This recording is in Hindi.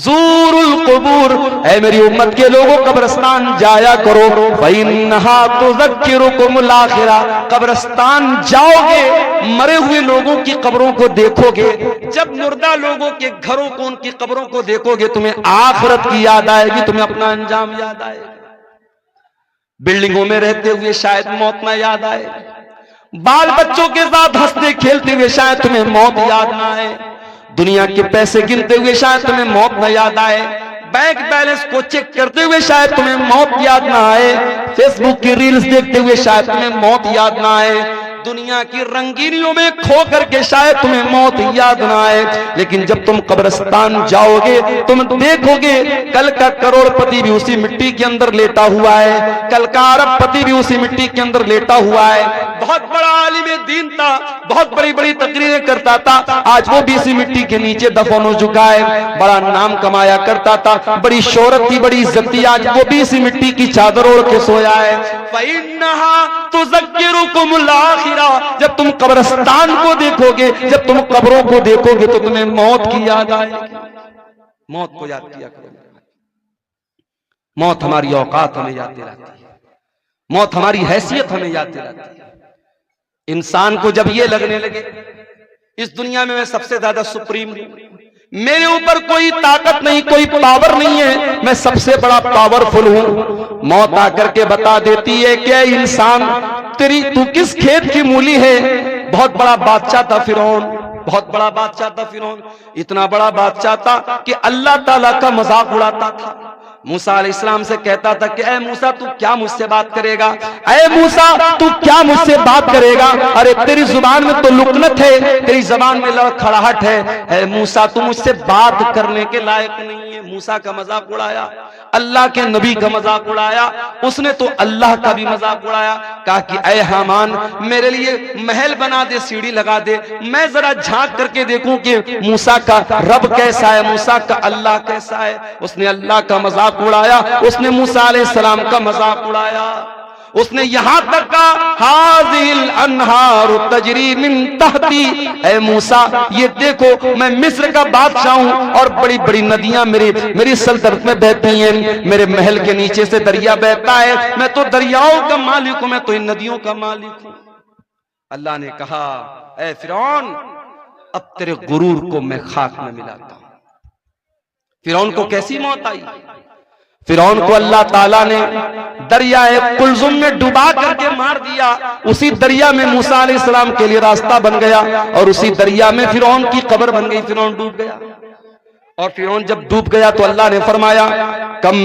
ज़ूरुल क़ुबूर, ऐ मेरी उम्मत के लोगों कब्रिस्तान जाया करो, फ़इन्नहा तुज़क्किरुकुमुल आखिरा, कब्रिस्तान जाओगे, मरे हुए लोगों की कब्रों को देखोगे, जब मुर्दा लोगों के घरों को, उनकी कब्रों को देखोगे, तुम्हें आखिरत की याद आएगी, तुम्हें अपना अंजाम याद आएगा। बिल्डिंगों में रहते हुए शायद मौत ना याद आए, बाल बच्चों के साथ हंसते खेलते हुए शायद तुम्हें मौत याद ना आए, दुनिया के पैसे गिनते हुए शायद तुम्हें मौत न याद आए, बैंक बैलेंस को चेक करते हुए शायद तुम्हें मौत याद ना आए, फेसबुक की रील्स देखते हुए शायद तुम्हें मौत याद ना आए, दुनिया की रंगीनियों में खो करके शायद तुम्हें मौत याद ना आए, लेकिन जब तुम कब्रिस्तान जाओगे तुम देखोगे कल का करोड़पति भी उसी मिट्टी के अंदर लेटा हुआ है, कल का अरबपति भी उसी मिट्टी के अंदर लेटा हुआ है, बहुत बड़ा आलिम दीन था, बहुत बड़ी बड़ी तकरीरें करता था, आज वो भी इसी मिट्टी के नीचे दफन हो चुका है, बड़ा नाम कमाया करता था, बड़ी शोहरत थी, बड़ी इज्जत थी, आज वो भी इसी मिट्टी की चादर ओढ़ के सोया है। फ़इन्नहा तुज़क्किरुकुमुल आखिरा, जब तुम कब्रिस्तान को देखोगे, जब तुम कब्रों को देखोगे तो तुम्हें मौत की याद आएगी। मौत को याद किया करो, मौत हमारी औकात हमें याद दिलाती है, मौत हमारी हैसियत हमें याद दिलाती है। इंसान को जब ये लगने लगे इस दुनिया में मैं सबसे ज्यादा सुप्रीम हूं, मेरे ऊपर कोई ताकत नहीं, कोई पावर नहीं है, मैं सबसे बड़ा पावरफुल हूं, मौत आकर के बता देती है कि इंसान तू किस खेत की मूली है। बहुत बड़ा बादशाह था फिरौन, बहुत बड़ा बादशाह था फिरौन, इतना बड़ा बादशाह था कि अल्लाह ताला का मजाक उड़ाता था। मूसा अलैहिस्सलाम से कहता था कि ऐ मूसा तू क्या मुझसे बात करेगा, ऐ मूसा तू क्या मुझसे बात करेगा, अरे तेरी जुबान में तो लुकनत है, तेरी जुबान में लड़खड़ाहट है, ऐ मूसा तू मुझसे बात करने के लायक नहीं है। मूसा का मजाक उड़ाया, अल्लाह के नबी का मजाक उड़ाया, उसने तो अल्लाह का भी मजाक उड़ाया, कहा कि ऐ हामान मेरे लिए महल बना दे, सीढ़ी लगा दे, मैं जरा झांक करके देखूं कि मूसा का रब कैसा है, मूसा का अल्लाह कैसा है। उसने अल्लाह का मजाक उड़ाया, उसने मूसा अलैहिस्सलाम का मजाक उड़ाया, उसने यहां तक कहा हाज़िल अनहार तजरी मिन तहती, ऐ मूसा ये देखो मैं मिस्र का बादशाह हूं और बड़ी बड़ी नदियां मेरी सल्तनत में बहती हैं, मेरे महल के नीचे से दरिया बहता है, मैं तो दरियाओं का मालिक हूं, मैं तो इन नदियों का मालिक हूं। अल्लाह ने कहा ऐ फिरौन अब तेरे गुरूर को मैं खाक में मिलाता हूं। फिरौन को कैसी मौत आई, फिरौन को अल्लाह ताला ने दरियाए कुलजुम में डुबा करके मार दिया, उसी दरिया में मूसा अलैहिस्सलाम के लिए रास्ता बन गया और उसी दरिया में फिरौन की कब्र बन गई, फिरौन डूब गया। और फिरौन जब डूब गया तो अल्लाह ने फरमाया कम